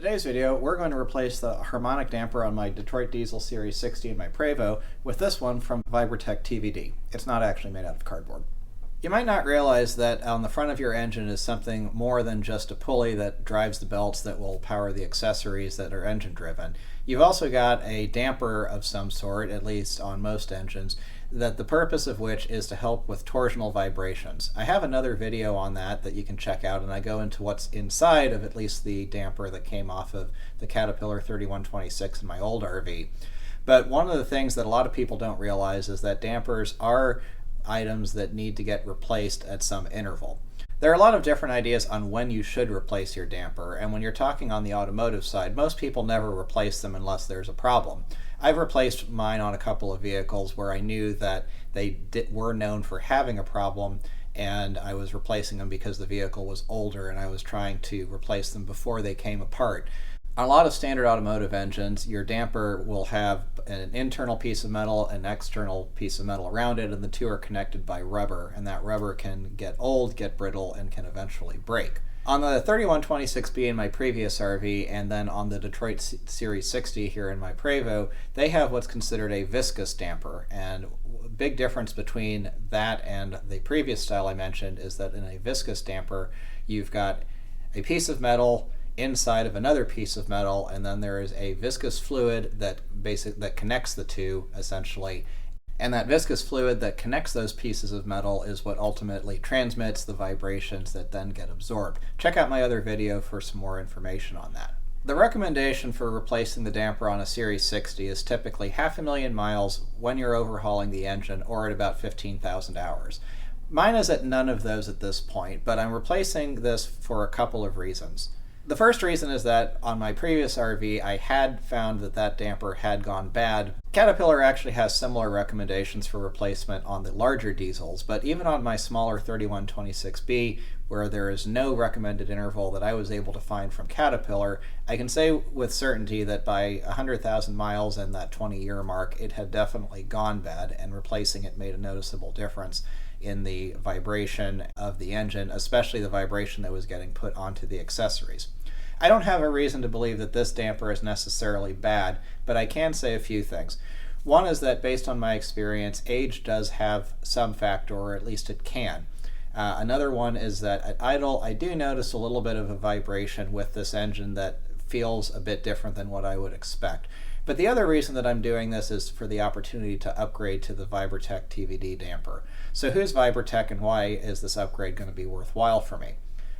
today's video, we're going to replace the harmonic damper on my Detroit Diesel Series 60 in my Prevost with this one from VibratechTVD TVD. It's not actually made out of cardboard. You might not realize that on the front of your engine is something more than just a pulley that drives the belts that will power the accessories that are engine driven. You've also got a damper of some sort, at least on most engines, that the purpose of which is to help with torsional vibrations. I have another video on that you can check out, and I go into what's inside of at least the damper that came off of the Caterpillar 3126 in my old RV. But one of the things that a lot of people don't realize is that dampers are items that need to get replaced at some interval. There are a lot of different ideas on when you should replace your damper, and when you're talking on the automotive side, most people never replace them unless there's a problem. I've replaced mine on a couple of vehicles where I knew that they were known for having a problem, and I was replacing them because the vehicle was older and I was trying to replace them before they came apart. On a lot of standard automotive engines, your damper will have an internal piece of metal and an external piece of metal around it, and the two are connected by rubber, and that rubber can get old, get brittle, and can eventually break. On the 3126B in my previous RV, and then on the Detroit Series 60 here in my Prevost, they have what's considered a viscous damper, and a big difference between that and the previous style I mentioned is that in a viscous damper, you've got a piece of metal inside of another piece of metal, and then there is a viscous fluid that connects the two, essentially. And that viscous fluid that connects those pieces of metal is what ultimately transmits the vibrations that then get absorbed. Check out my other video for some more information on that. The recommendation for replacing the damper on a Series 60 is typically 500,000 miles when you're overhauling the engine, or at about 15,000 hours. Mine is at none of those at this point, but I'm replacing this for a couple of reasons. The first reason is that on my previous RV, I had found that damper had gone bad. Caterpillar actually has similar recommendations for replacement on the larger diesels, but even on my smaller 3126B, where there is no recommended interval that I was able to find from Caterpillar, I can say with certainty that by 100,000 miles and that 20-year mark, it had definitely gone bad, and replacing it made a noticeable difference in the vibration of the engine, especially the vibration that was getting put onto the accessories. I don't have a reason to believe that this damper is necessarily bad, but I can say a few things. One is that based on my experience, age does have some factor, or at least it can. Another one is that at idle, I do notice a little bit of a vibration with this engine that feels a bit different than what I would expect. But the other reason that I'm doing this is for the opportunity to upgrade to the VibratechTVD TVD damper. So who's VibratechTVD, and why is this upgrade going to be worthwhile for me?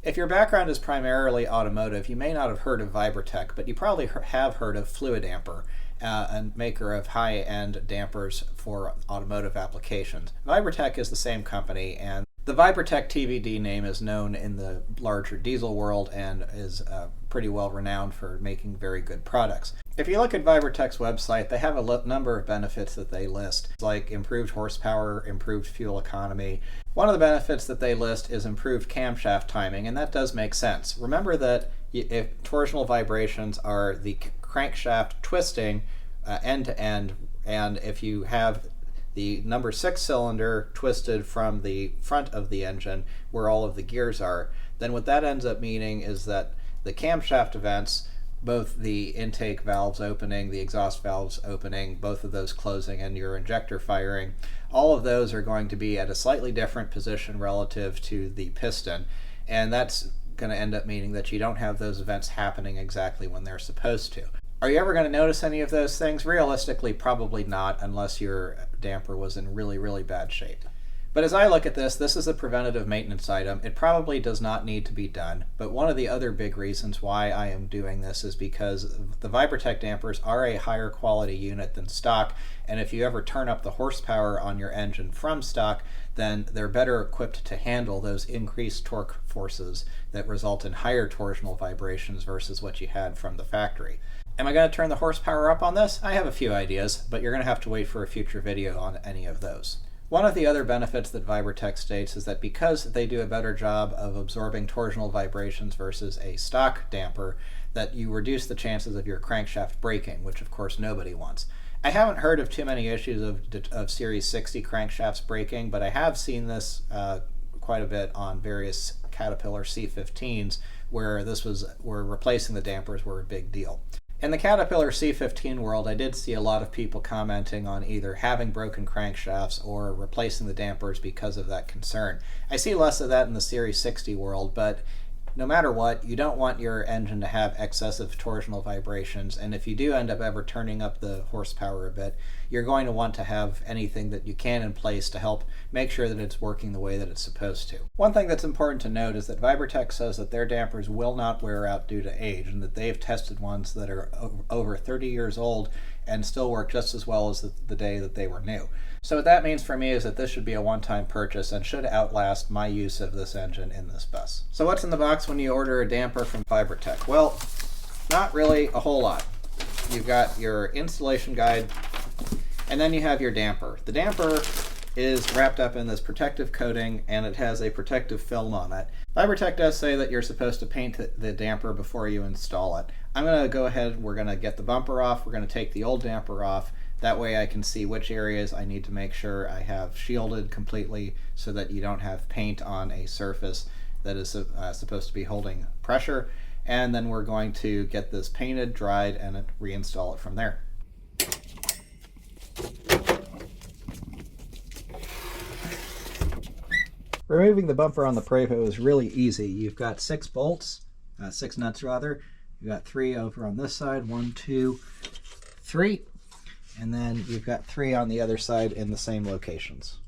If your background is primarily automotive, you may not have heard of VibratechTVD, but you probably have heard of Fluid Damper, a maker of high-end dampers for automotive applications. VibratechTVD is the same company, and the VibratechTVD TVD name is known in the larger diesel world and is pretty well renowned for making very good products. If you look at VibratechTVD's website, they have a number of benefits that they list, like improved horsepower, improved fuel economy. One of the benefits that they list is improved camshaft timing, and that does make sense. Remember that if torsional vibrations are the crankshaft twisting end to end, and if you have the number 6 cylinder twisted from the front of the engine where all of the gears are, then what that ends up meaning is that the camshaft events, both the intake valves opening, the exhaust valves opening, both of those closing, and your injector firing, all of those are going to be at a slightly different position relative to the piston, and that's going to end up meaning that you don't have those events happening exactly when they're supposed to. Are you ever going to notice any of those things? Realistically, probably not, unless your damper was in really, really bad shape. But as I look at this is a preventative maintenance item. It probably does not need to be done, but one of the other big reasons why I am doing this is because the VibratechTVD dampers are a higher quality unit than stock, and if you ever turn up the horsepower on your engine from stock, then they're better equipped to handle those increased torque forces that result in higher torsional vibrations versus what you had from the factory. Am I going to turn the horsepower up on this? I have a few ideas, but you're going to have to wait for a future video on any of those. One of the other benefits that VibratechTVD states is that because they do a better job of absorbing torsional vibrations versus a stock damper, that you reduce the chances of your crankshaft breaking, which of course nobody wants. I haven't heard of too many issues of Series 60 crankshafts breaking, but I have seen this quite a bit on various Caterpillar C15s where replacing the dampers were a big deal. In the Caterpillar C15 world, I did see a lot of people commenting on either having broken crankshafts or replacing the dampers because of that concern. I see less of that in the Series 60 world, but no matter what, you don't want your engine to have excessive torsional vibrations, and if you do end up ever turning up the horsepower a bit, you're going to want to have anything that you can in place to help make sure that it's working the way that it's supposed to. One thing that's important to note is that ViberTech says that their dampers will not wear out due to age, and that they've tested ones that are over 30 years old and still work just as well as the day that they were new. So what that means for me is that this should be a one-time purchase and should outlast my use of this engine in this bus. So what's in the box when you order a damper from VibratechTVD? Well, not really a whole lot. You've got your installation guide, and then you have your damper. The damper is wrapped up in this protective coating, and it has a protective film on it. VibratechTVD does say that you're supposed to paint the damper before you install it. I'm going to go ahead, we're going to get the bumper off, we're going to take the old damper off. That way I can see which areas I need to make sure I have shielded completely so that you don't have paint on a surface that is supposed to be holding pressure. And then we're going to get this painted, dried, and reinstall it from there. Removing the bumper on the Prevost is really easy. You've got 6 bolts, 6 nuts rather. You've got 3 over on this side, 1, 2, 3. And then you've got 3 on the other side in the same locations.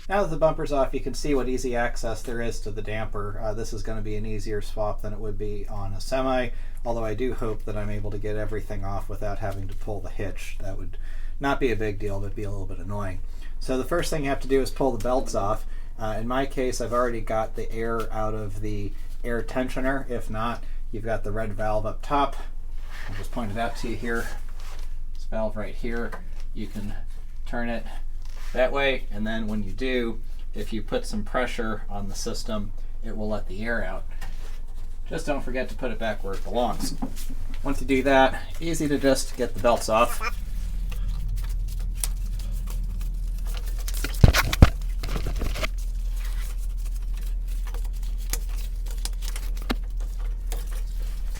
Now that the bumper's off, you can see what easy access there is to the damper. This is going to be an easier swap than it would be on a semi, although I do hope that I'm able to get everything off without having to pull the hitch. That would not be a big deal, but be a little bit annoying. So the first thing you have to do is pull the belts off. In my case, I've already got the air out of the air tensioner. If not, you've got the red valve up top. I'll just point it out to you here. This valve right here, you can turn it that way, and then when you do, if you put some pressure on the system, it will let the air out. Just don't forget to put it back where it belongs. Once you do that, easy to just get the belts off.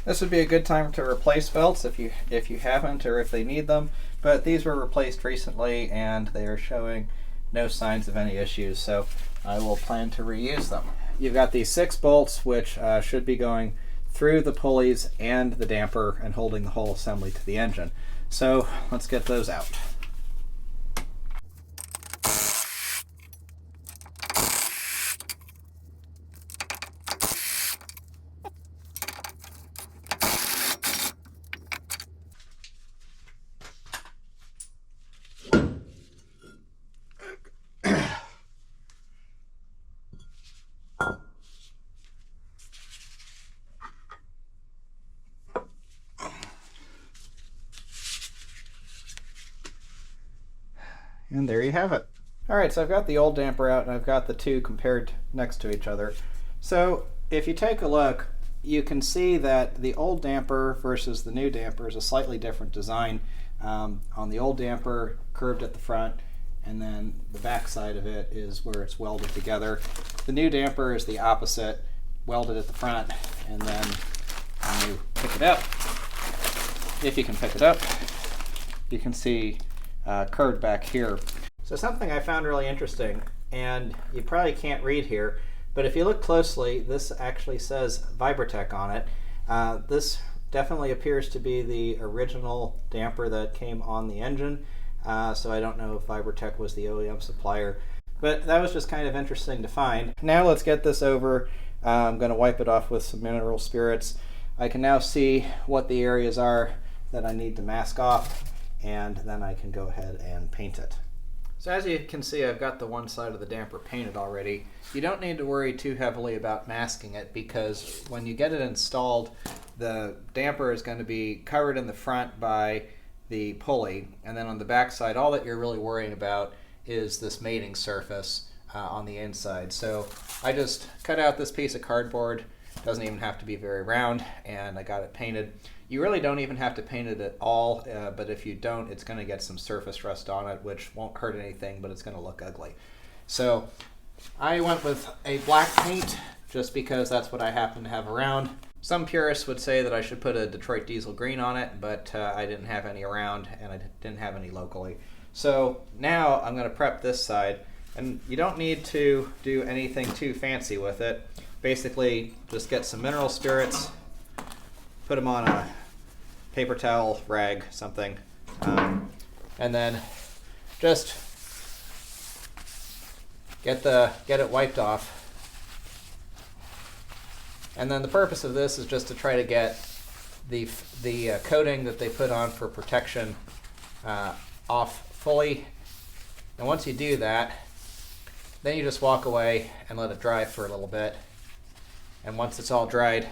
This would be a good time to replace belts if you haven't or if they need them, but these were replaced recently and they are showing no signs of any issues, so I will plan to reuse them. You've got these 6 bolts which should be going through the pulleys and the damper and holding the whole assembly to the engine. So let's get those out. And there you have it. Alright, so I've got the old damper out and I've got the 2 compared next to each other. So if you take a look, you can see that the old damper versus the new damper is a slightly different design. On the old damper, curved at the front, and then the back side of it is where it's welded together. The new damper is the opposite, welded at the front, and then when you pick it up, if you can pick it up, you can see curved back here. So something I found really interesting, and you probably can't read here, but if you look closely, this actually says VibratechTVD on it. This definitely appears to be the original damper that came on the engine, so I don't know if VibratechTVD was the OEM supplier, but that was just kind of interesting to find. Now let's get this over. I'm going to wipe it off with some mineral spirits. I can now see what the areas are that I need to mask off, and then I can go ahead and paint it. So as you can see, I've got the one side of the damper painted already. You don't need to worry too heavily about masking it, because when you get it installed, the damper is going to be covered in the front by the pulley, and then on the back side, all that you're really worrying about is this mating surface on the inside. So I just cut out this piece of cardboard, Doesn't even have to be very round, and I got it painted. You really don't even have to paint it at all, but if you don't, it's going to get some surface rust on it, which won't hurt anything, but it's going to look ugly. So I went with a black paint just because that's what I happen to have around. Some purists would say that I should put a Detroit diesel green on it, but I didn't have any around, and I didn't have any locally. So now I'm going to prep this side, and you don't need to do anything too fancy with it. Basically, just get some mineral spirits, put them on a paper towel, rag, something, and then just get it wiped off. And then the purpose of this is just to try to get the coating that they put on for protection off fully. And once you do that, then you just walk away and let it dry for a little bit. And once it's all dried,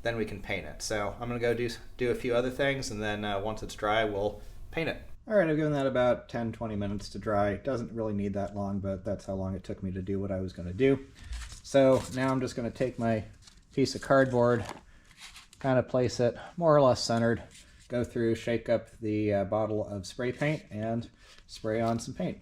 then we can paint it. So I'm going to go do a few other things, and then once it's dry, we'll paint it. All right, I've given that about 10-20 minutes to dry. It doesn't really need that long, but that's how long it took me to do what I was going to do. So now I'm just going to take my piece of cardboard, kind of place it more or less centered, go through, shake up the bottle of spray paint, and spray on some paint.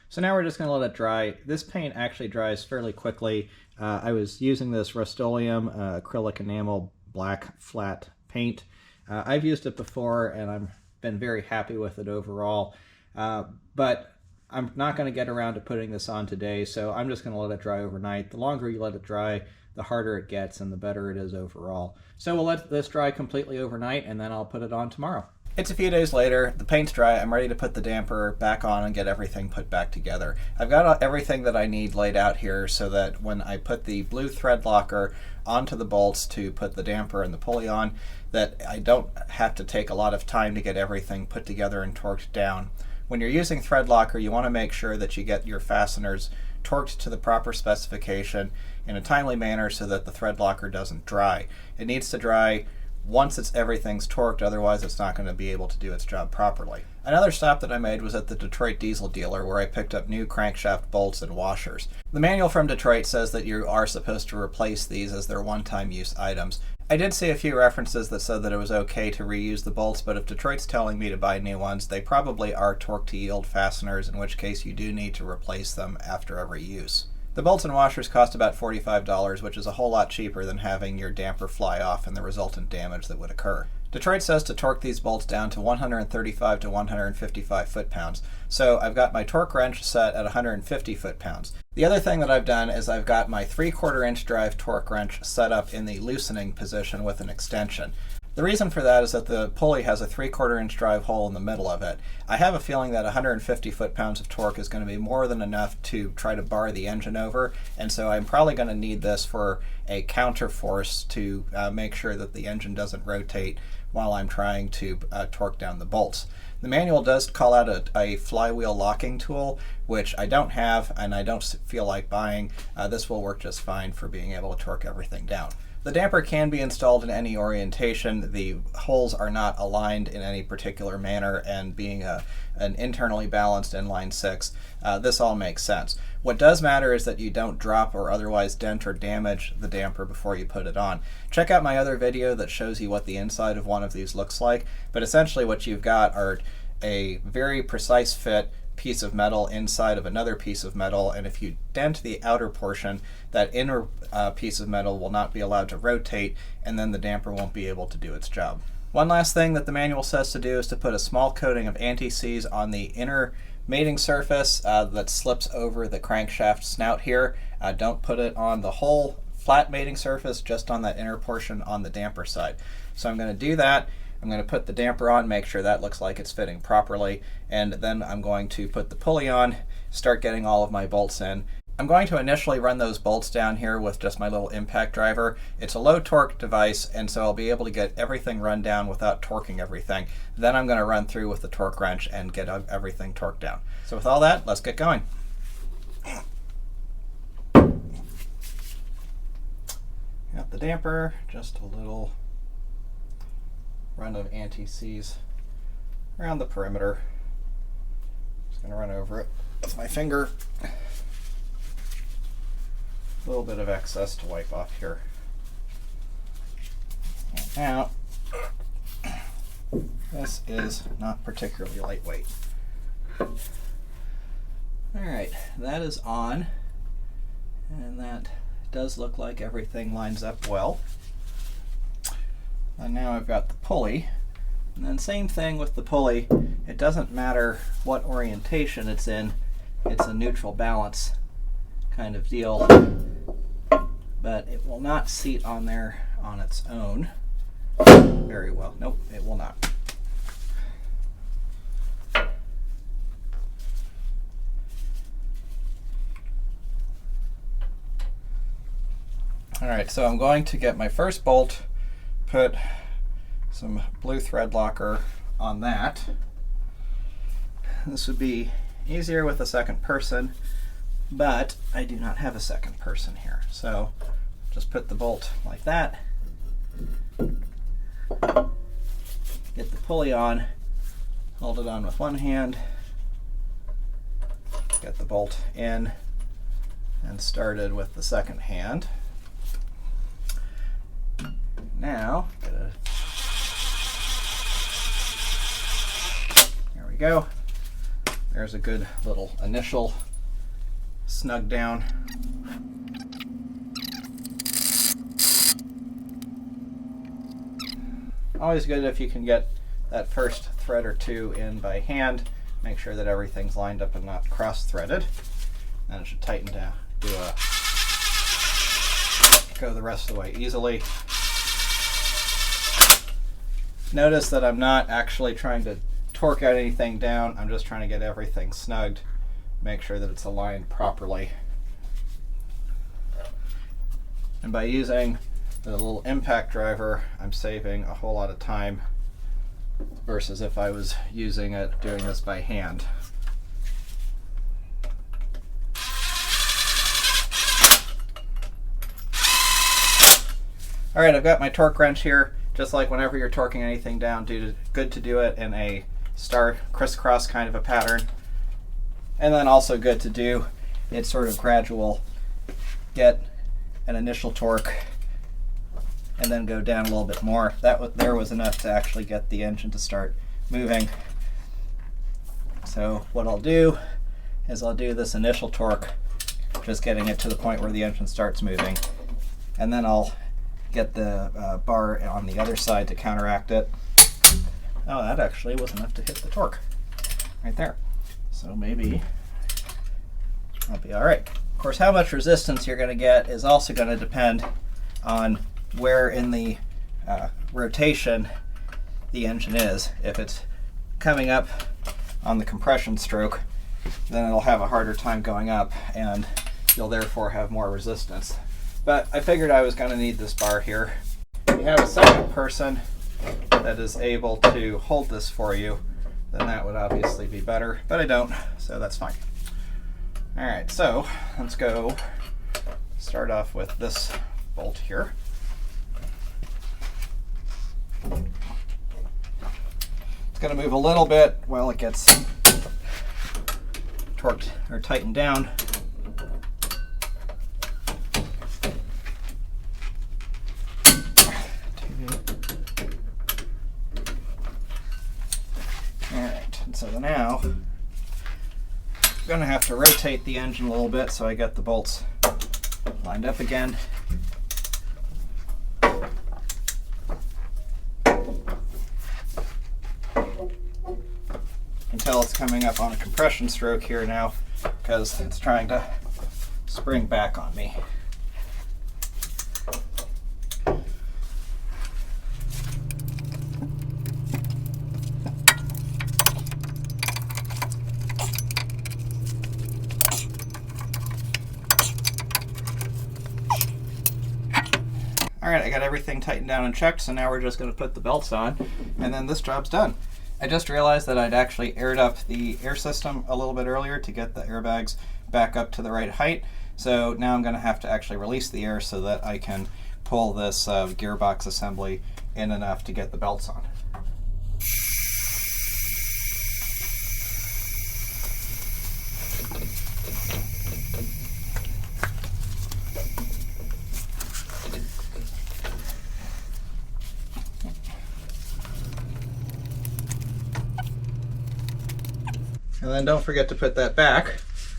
So now we're just going to let it dry. This paint actually dries fairly quickly. I was using this Rust-Oleum acrylic enamel black flat paint. I've used it before, and I've been very happy with it overall. But I'm not going to get around to putting this on today, so I'm just going to let it dry overnight. The longer you let it dry, the harder it gets and the better it is overall. So we'll let this dry completely overnight, and then I'll put it on tomorrow. It's a few days later, the paint's dry, I'm ready to put the damper back on and get everything put back together. I've got everything that I need laid out here so that when I put the blue thread locker onto the bolts to put the damper and the pulley on, that I don't have to take a lot of time to get everything put together and torqued down. When you're using thread locker, you want to make sure that you get your fasteners torqued to the proper specification in a timely manner so that the thread locker doesn't dry. It needs to dry once everything's torqued, otherwise it's not going to be able to do its job properly. Another stop that I made was at the Detroit diesel dealer, where I picked up new crankshaft bolts and washers. The manual from Detroit says that you are supposed to replace these as they're one-time use items. I did see a few references that said that it was okay to reuse the bolts, but if Detroit's telling me to buy new ones, they probably are torque to yield fasteners, in which case you do need to replace them after every use. The bolts and washers cost about $45, which is a whole lot cheaper than having your damper fly off and the resultant damage that would occur. Detroit says to torque these bolts down to 135 to 155 foot-pounds, so I've got my torque wrench set at 150 foot-pounds. The other thing that I've done is I've got my 3/4 inch drive torque wrench set up in the loosening position with an extension. The reason for that is that the pulley has a 3/4 inch drive hole in the middle of it. I have a feeling that 150 foot-pounds of torque is going to be more than enough to try to bar the engine over, and so I'm probably going to need this for a counter force to make sure that the engine doesn't rotate while I'm trying to torque down the bolts. The manual does call out a flywheel locking tool, which I don't have and I don't feel like buying. This will work just fine for being able to torque everything down. The damper can be installed in any orientation. The holes are not aligned in any particular manner, and being an internally balanced inline 6, this all makes sense. What does matter is that you don't drop or otherwise dent or damage the damper before you put it on. Check out my other video that shows you what the inside of one of these looks like, but essentially what you've got are a very precise fit piece of metal inside of another piece of metal, and if you dent the outer portion, that inner piece of metal will not be allowed to rotate, and then the damper won't be able to do its job. One last thing that the manual says to do is to put a small coating of anti-seize on the inner mating surface that slips over the crankshaft snout here. Don't put it on the whole flat mating surface, just on that inner portion on the damper side. So I'm going to do that. I'm going to put the damper on, make sure that looks like it's fitting properly, and then I'm going to put the pulley on, start getting all of my bolts in. I'm going to initially run those bolts down here with just my little impact driver. It's a low torque device, and so I'll be able to get everything run down without torquing everything. Then I'm going to run through with the torque wrench and get everything torqued down. So with all that, let's get going. Got the damper, just a little run of anti-seize around the perimeter. Just going to run over it with my finger. A little bit of excess to wipe off here. And now, this is not particularly lightweight. Alright, that is on, and that does look like everything lines up well. And now I've got the pulley, and then same thing with the pulley. It doesn't matter what orientation it's in, it's a neutral balance kind of deal, but it will not seat on there on its own very well. Nope, it will not. Alright, so I'm going to get my first bolt, put some blue thread locker on that. This would be easier with a second person, but I do not have a second person here. So just put the bolt like that, get the pulley on, hold it on with one hand, get the bolt in, and started with the second hand. Now, there we go. There's a good little initial snug down. Always good if you can get that first thread or two in by hand. Make sure that everything's lined up and not cross-threaded. Then it should tighten down, go the rest of the way easily. Notice that I'm not actually trying to torque out anything down. I'm just trying to get everything snugged, make sure that it's aligned properly. And by using the little impact driver, I'm saving a whole lot of time versus if I was doing this by hand. All right, I've got my torque wrench here. Just like whenever you're torquing anything down, good to do it in a star crisscross kind of a pattern. And then also good to do it sort of gradual. Get an initial torque and then go down a little bit more. There was enough to actually get the engine to start moving. So what I'll do is I'll do this initial torque, just getting it to the point where the engine starts moving. And then I'll get the bar on the other side to counteract it. Oh, that actually was enough to hit the torque right there. So maybe I'll be all right. Of course, how much resistance you're going to get is also going to depend on where in the rotation the engine is. If it's coming up on the compression stroke, then it'll have a harder time going up, and you'll therefore have more resistance. But I figured I was going to need this bar here. If you have a second person that is able to hold this for you, then that would obviously be better, but I don't, so that's fine. All right, so let's go start off with this bolt here. It's going to move a little bit while it gets torqued or tightened down. So now I'm going to have to rotate the engine a little bit so I get the bolts lined up again. Until it's coming up on a compression stroke here now, because it's trying to spring back on me. Alright, I got everything tightened down and checked, so now we're just going to put the belts on, and then this job's done. I just realized that I'd actually aired up the air system a little bit earlier to get the airbags back up to the right height, so now I'm going to have to actually release the air so that I can pull this gearbox assembly in enough to get the belts on. And then don't forget to put that back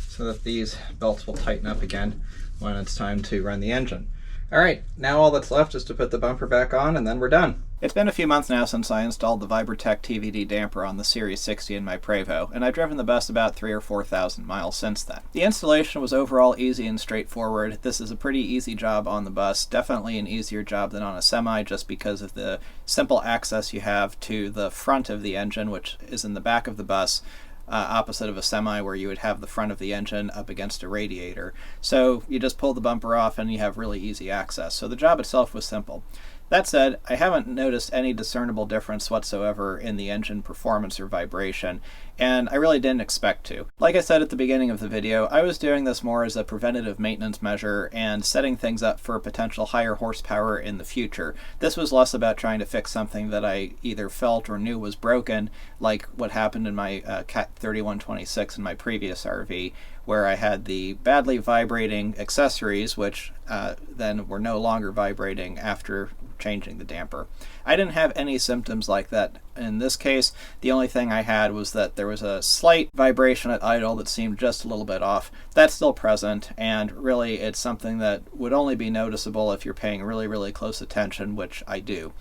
so that these belts will tighten up again when it's time to run the engine. All right, now all that's left is to put the bumper back on and then we're done. It's been a few months now since I installed the VibratechTVD TVD damper on the Series 60 in my Prevost, and I've driven the bus about 3,000 or 4,000 miles since then. The installation was overall easy and straightforward. This is a pretty easy job on the bus, definitely an easier job than on a semi just because of the simple access you have to the front of the engine, which is in the back of the bus. Opposite of a semi where you would have the front of the engine up against a radiator. So you just pull the bumper off and you have really easy access. So the job itself was simple. That said, I haven't noticed any discernible difference whatsoever in the engine performance or vibration, and I really didn't expect to. Like I said at the beginning of the video, I was doing this more as a preventative maintenance measure and setting things up for potential higher horsepower in the future. This was less about trying to fix something that I either felt or knew was broken, like what happened in my Cat 3126 in my previous RV, where I had the badly vibrating accessories, which then were no longer vibrating after changing the damper. I didn't have any symptoms like that in this case. The only thing I had was that there was a slight vibration at idle that seemed just a little bit off. That's still present, and really it's something that would only be noticeable if you're paying really, really close attention, which I do.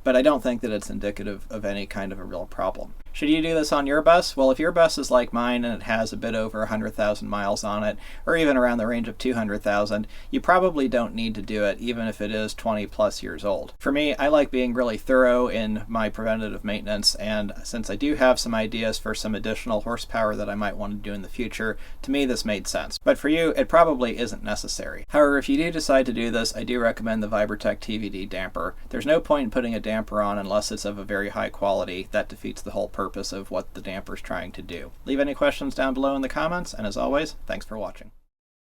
But I don't think that it's indicative of any kind of a real problem. Should you do this on your bus? Well, if your bus is like mine and it has a bit over 100,000 miles on it, or even around the range of 200,000, you probably don't need to do it, even if it is 20 plus years old. For me, I like being really thorough in my preventative maintenance, and since I do have some ideas for some additional horsepower that I might want to do in the future, to me this made sense. But for you, it probably isn't necessary. However, if you do decide to do this, I do recommend the VibratechTVD TVD damper. There's no point in putting a damper on unless it's of a very high quality. That defeats the whole purpose of what the damper's trying to do. Leave any questions down below in the comments, and as always, thanks for watching.